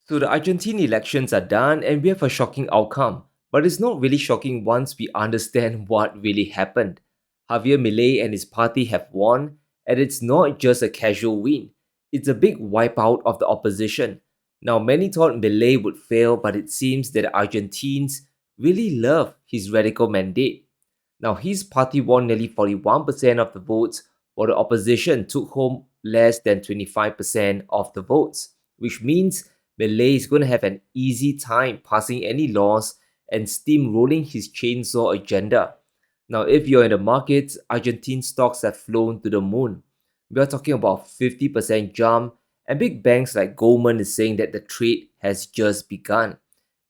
So the Argentine elections are done and we have a shocking outcome. But it's not really shocking once we understand what really happened. Javier Milei and his party have won, and it's not just a casual win. It's a big wipeout of the opposition. Now, many thought Milei would fail, but it seems that the Argentines really love his radical mandate. Now, his party won nearly 41% of the votes, while the opposition took home less than 25% of the votes, which means Malay is going to have an easy time passing any laws and steamrolling his chainsaw agenda. Now, if you're in the markets, Argentine stocks have flown to the moon. We are talking about 50% jump, and big banks like Goldman is saying that the trade has just begun,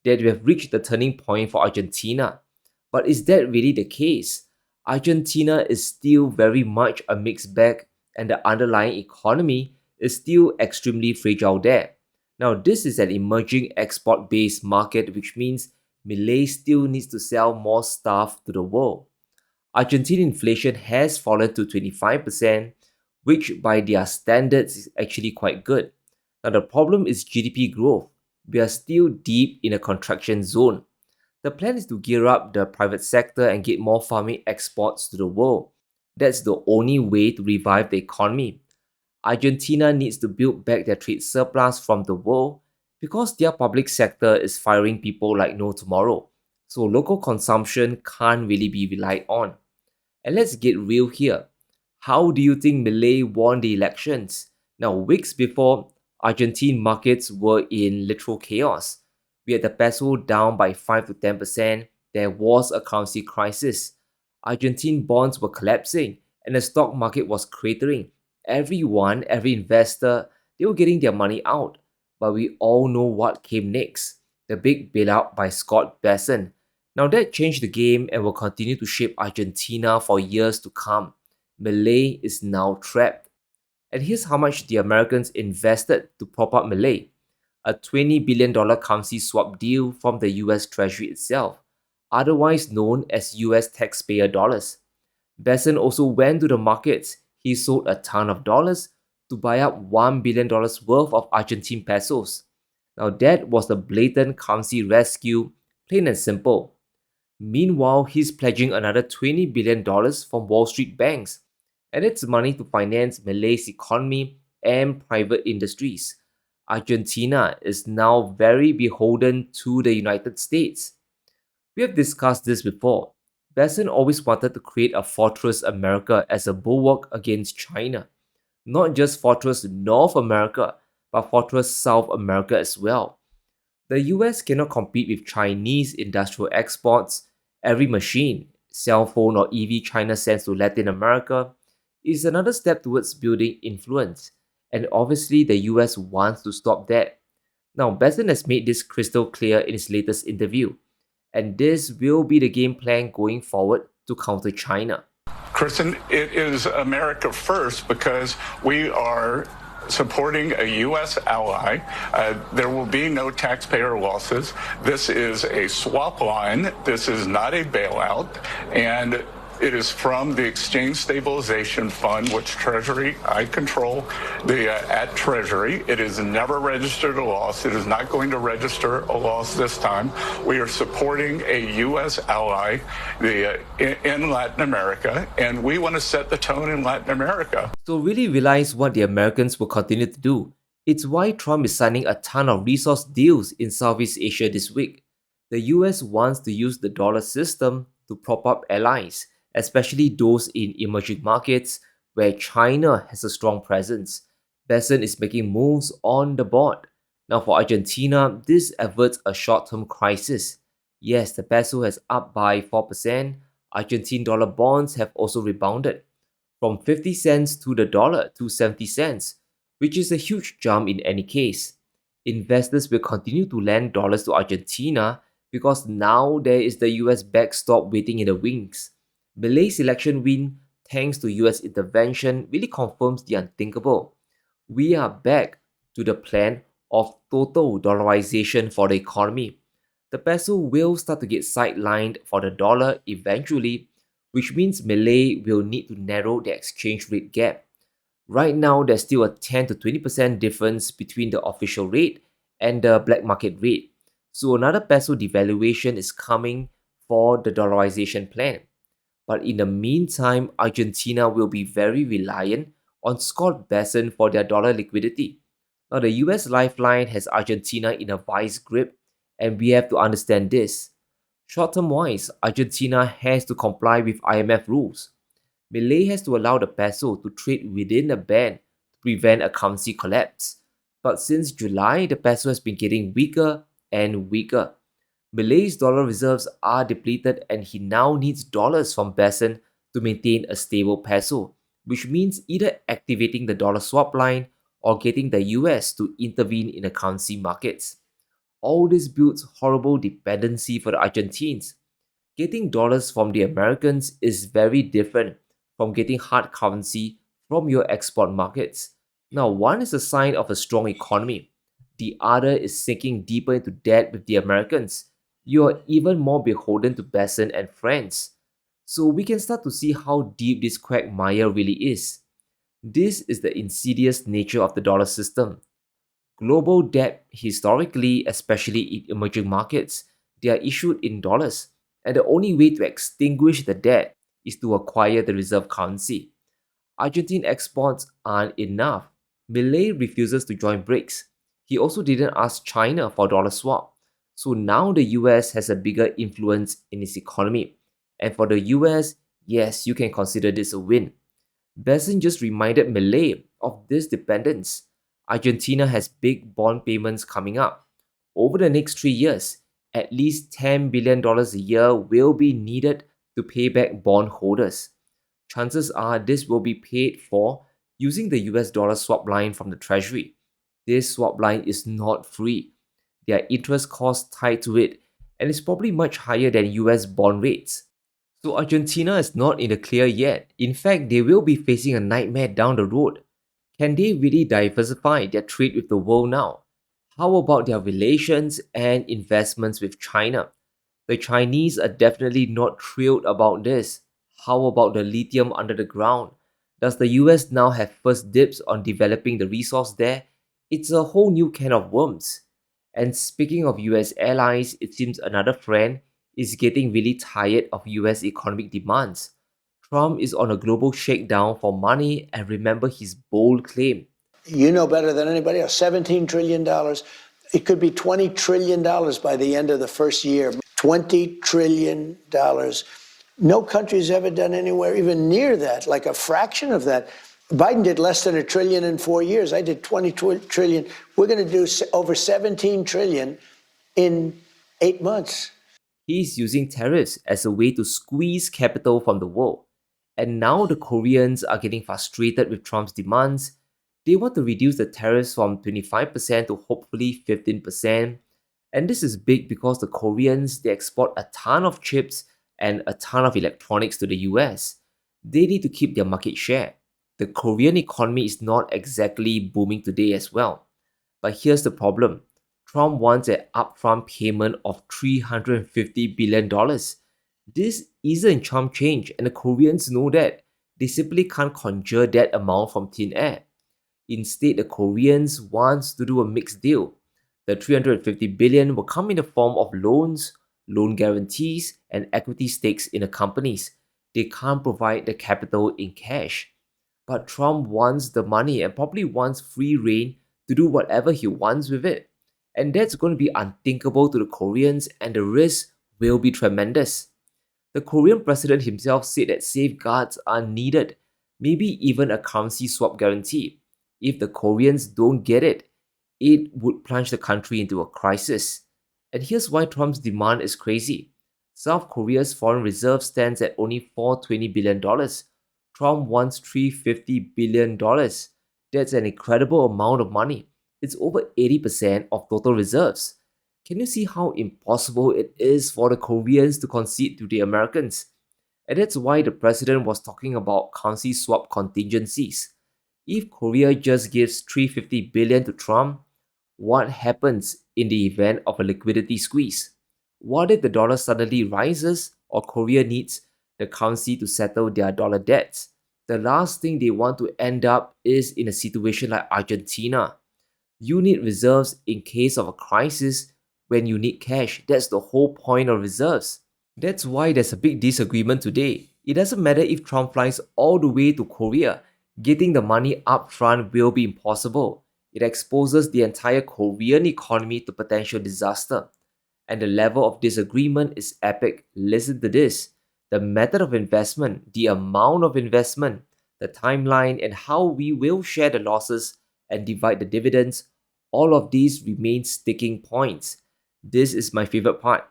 that we have reached the turning point for Argentina. But is that really the case? Argentina is still very much a mixed bag, and the underlying economy is still extremely fragile there. Now, this is an emerging export based market, which means Milei still needs to sell more stuff to the world. Argentine inflation has fallen to 25%, which by their standards is actually quite good. Now, the problem is GDP growth. We are still deep in a contraction zone. The plan is to gear up the private sector and get more farming exports to the world. That's the only way to revive the economy. Argentina needs to build back their trade surplus from the world because their public sector is firing people like no tomorrow. So local consumption can't really be relied on. And let's get real here. How do you think Milei won the elections? Now, weeks before, Argentine markets were in literal chaos. We had the peso down by 5 to 10%. There was a currency crisis. Argentine bonds were collapsing and the stock market was cratering. Everyone, every investor, they were getting their money out. But we all know what came next, the big bailout by Scott Bessent. Now that changed the game and will continue to shape Argentina for years to come. Milei is now trapped. And here's how much the Americans invested to prop up Milei. A $20 billion currency swap deal from the US Treasury itself, otherwise known as US taxpayer dollars. Bessent also went to the markets. He sold a ton of dollars to buy up $1 billion worth of Argentine pesos. Now that was the blatant currency rescue, plain and simple. Meanwhile, he's pledging another $20 billion from Wall Street banks, and it's money to finance Malay's economy and private industries. Argentina is now very beholden to the United States. We have discussed this before. Bessent always wanted to create a Fortress America as a bulwark against China. Not just Fortress North America, but Fortress South America as well. The US cannot compete with Chinese industrial exports. Every machine, cell phone, or EV China sends to Latin America is another step towards building influence. And obviously, the US wants to stop that. Now, Bessent has made this crystal clear in his latest interview, and this will be the game plan going forward to counter China. Kristen, it is America first because we are supporting a U.S. ally. There will be no taxpayer losses. This is a swap line. This is not a bailout. And it is from the Exchange Stabilization Fund, which Treasury, I control at Treasury. It has never registered a loss. It is not going to register a loss this time. We are supporting a U.S. ally in Latin America, and we want to set the tone in Latin America. So really realize what the Americans will continue to do. It's why Trump is signing a ton of resource deals in Southeast Asia this week. The US wants to use the dollar system to prop up allies, especially those in emerging markets where China has a strong presence. Bessent is making moves on the board. Now for Argentina, this averts a short-term crisis. Yes, the peso has up by 4%. Argentine dollar bonds have also rebounded from 50 cents to the dollar to 70 cents, which is a huge jump in any case. Investors will continue to lend dollars to Argentina because now there is the US backstop waiting in the wings. Malay's election win, thanks to US intervention, really confirms the unthinkable. We are back to the plan of total dollarization for the economy. The peso will start to get sidelined for the dollar eventually, which means Milei will need to narrow the exchange rate gap. Right now, there's still a 10 to 20% difference between the official rate and the black market rate. So another peso devaluation is coming for the dollarization plan. But in the meantime, Argentina will be very reliant on Scott Bessent for their dollar liquidity. Now, the US lifeline has Argentina in a vice grip, and we have to understand this. Short term wise, Argentina has to comply with IMF rules. Milei has to allow the peso to trade within a band to prevent a currency collapse. But since July, the peso has been getting weaker and weaker. Milei's dollar reserves are depleted and he now needs dollars from Bessent to maintain a stable peso, which means either activating the dollar swap line or getting the US to intervene in the currency markets. All this builds horrible dependency for the Argentines. Getting dollars from the Americans is very different from getting hard currency from your export markets. Now, one is a sign of a strong economy, the other is sinking deeper into debt with the Americans. You are even more beholden to Bessent and friends. So we can start to see how deep this quagmire really is. This is the insidious nature of the dollar system. Global debt, historically, especially in emerging markets, they are issued in dollars, and the only way to extinguish the debt is to acquire the reserve currency. Argentine exports aren't enough. Milei refuses to join BRICS. He also didn't ask China for dollar swap. So now the US has a bigger influence in its economy. And for the US, yes, you can consider this a win. Bessent just reminded Milei of this dependence. Argentina has big bond payments coming up. Over the next 3 years, at least $10 billion a year will be needed to pay back bondholders. Chances are this will be paid for using the US dollar swap line from the Treasury. This swap line is not free. There are interest costs tied to it, and it's probably much higher than US bond rates. So Argentina is not in the clear yet. In fact, they will be facing a nightmare down the road. Can they really diversify their trade with the world now? How about their relations and investments with China? The Chinese are definitely not thrilled about this. How about the lithium under the ground? Does the US now have first dibs on developing the resource there? It's a whole new can of worms. And speaking of US allies, it seems another friend is getting really tired of US economic demands. Trump is on a global shakedown for money, and remember his bold claim. You know better than anybody else, $17 trillion. It could be $20 trillion by the end of the first year. $20 trillion. No country's ever done anywhere even near that, like a fraction of that. Biden did less than $1 trillion in 4 years. I did 20 trillion. We're going to do over 17 trillion in 8 months. He's using tariffs as a way to squeeze capital from the world. And now the Koreans are getting frustrated with Trump's demands. They want to reduce the tariffs from 25% to hopefully 15%. And this is big because the Koreans, they export a ton of chips and a ton of electronics to the US. They need to keep their market share. The Korean economy is not exactly booming today as well. But here's the problem. Trump wants an upfront payment of $350 billion. This isn't chump change, and the Koreans know that. They simply can't conjure that amount from thin air. Instead, the Koreans want to do a mixed deal. The $350 billion will come in the form of loans, loan guarantees, and equity stakes in the companies. They can't provide the capital in cash. But Trump wants the money and probably wants free reign to do whatever he wants with it. And that's going to be unthinkable to the Koreans, and the risk will be tremendous. The Korean president himself said that safeguards are needed, maybe even a currency swap guarantee. If the Koreans don't get it, it would plunge the country into a crisis. And here's why Trump's demand is crazy. South Korea's foreign reserve stands at only $420 billion. Trump wants $350 billion. That's an incredible amount of money. It's over 80% of total reserves. Can you see how impossible it is for the Koreans to concede to the Americans? And that's why the president was talking about currency swap contingencies. If Korea just gives $350 billion to Trump, what happens in the event of a liquidity squeeze? What if the dollar suddenly rises or Korea needs the currency to settle their dollar debts? The last thing they want to end up is in a situation like Argentina. You need reserves in case of a crisis when you need cash. That's the whole point of reserves. That's why there's a big disagreement today. It doesn't matter if Trump flies all the way to Korea, getting the money up front will be impossible. It exposes the entire Korean economy to potential disaster. And the level of disagreement is epic. Listen to this. The method of investment, the amount of investment, the timeline, and how we will share the losses and divide the dividends, all of these remain sticking points. This is my favorite part.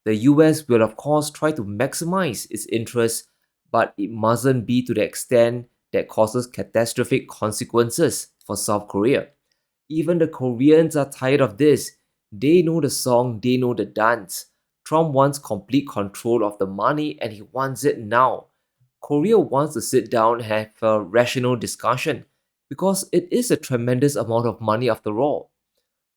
The US will, of course, try to maximize its interests, but it mustn't be to the extent that causes catastrophic consequences for South Korea. Even the Koreans are tired of this. They know the song, they know the dance. Trump wants complete control of the money and he wants it now. Korea wants to sit down and have a rational discussion because it is a tremendous amount of money after all.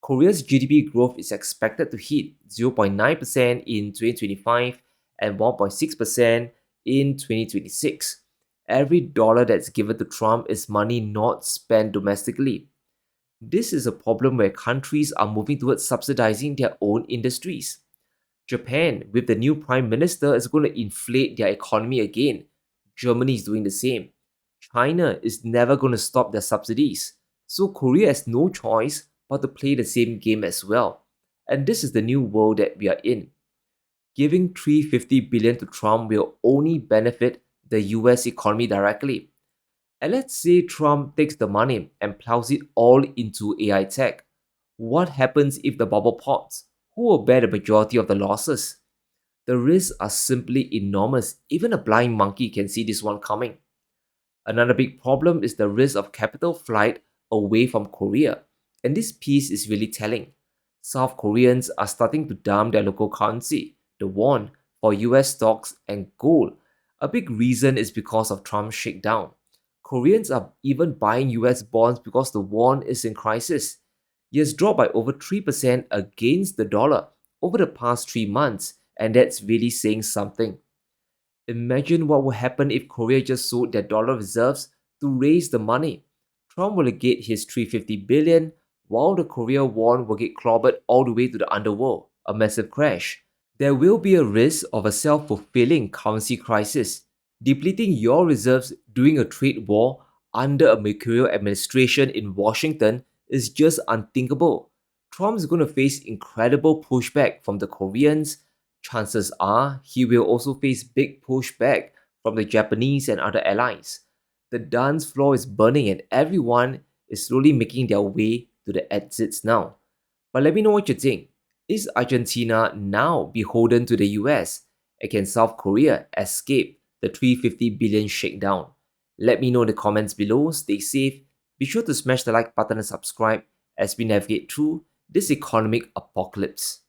Korea's GDP growth is expected to hit 0.9% in 2025 and 1.6% in 2026. Every dollar that's given to Trump is money not spent domestically. This is a problem where countries are moving towards subsidizing their own industries. Japan, with the new prime minister, is going to inflate their economy again. Germany is doing the same. China is never going to stop their subsidies. So Korea has no choice but to play the same game as well. And this is the new world that we are in. Giving 350 billion to Trump will only benefit the US economy directly. And let's say Trump takes the money and plows it all into AI tech. What happens if the bubble pops? Who will bear the majority of the losses? The risks are simply enormous. Even a blind monkey can see this one coming. Another big problem is the risk of capital flight away from Korea. And this piece is really telling. South Koreans are starting to dump their local currency, the won, for US stocks and gold. A big reason is because of Trump's shakedown. Koreans are even buying US bonds because the won is in crisis. It has dropped by over 3% against the dollar over the past 3 months, and that's really saying something. Imagine what would happen if Korea just sold their dollar reserves to raise the money. Trump will get his 350 billion, while the Korea won will get clobbered all the way to the underworld, a massive crash. There will be a risk of a self-fulfilling currency crisis. Depleting your reserves during a trade war under a mercurial administration in Washington is just unthinkable. Trump's going to face incredible pushback from the Koreans. Chances are he will also face big pushback from the Japanese and other allies. The dance floor is burning and everyone is slowly making their way to the exits now. But let me know what you think. Is Argentina now beholden to the US? And can South Korea escape the 350 billion shakedown? Let me know in the comments below. Stay safe. Be sure to smash the like button and subscribe as we navigate through this economic apocalypse.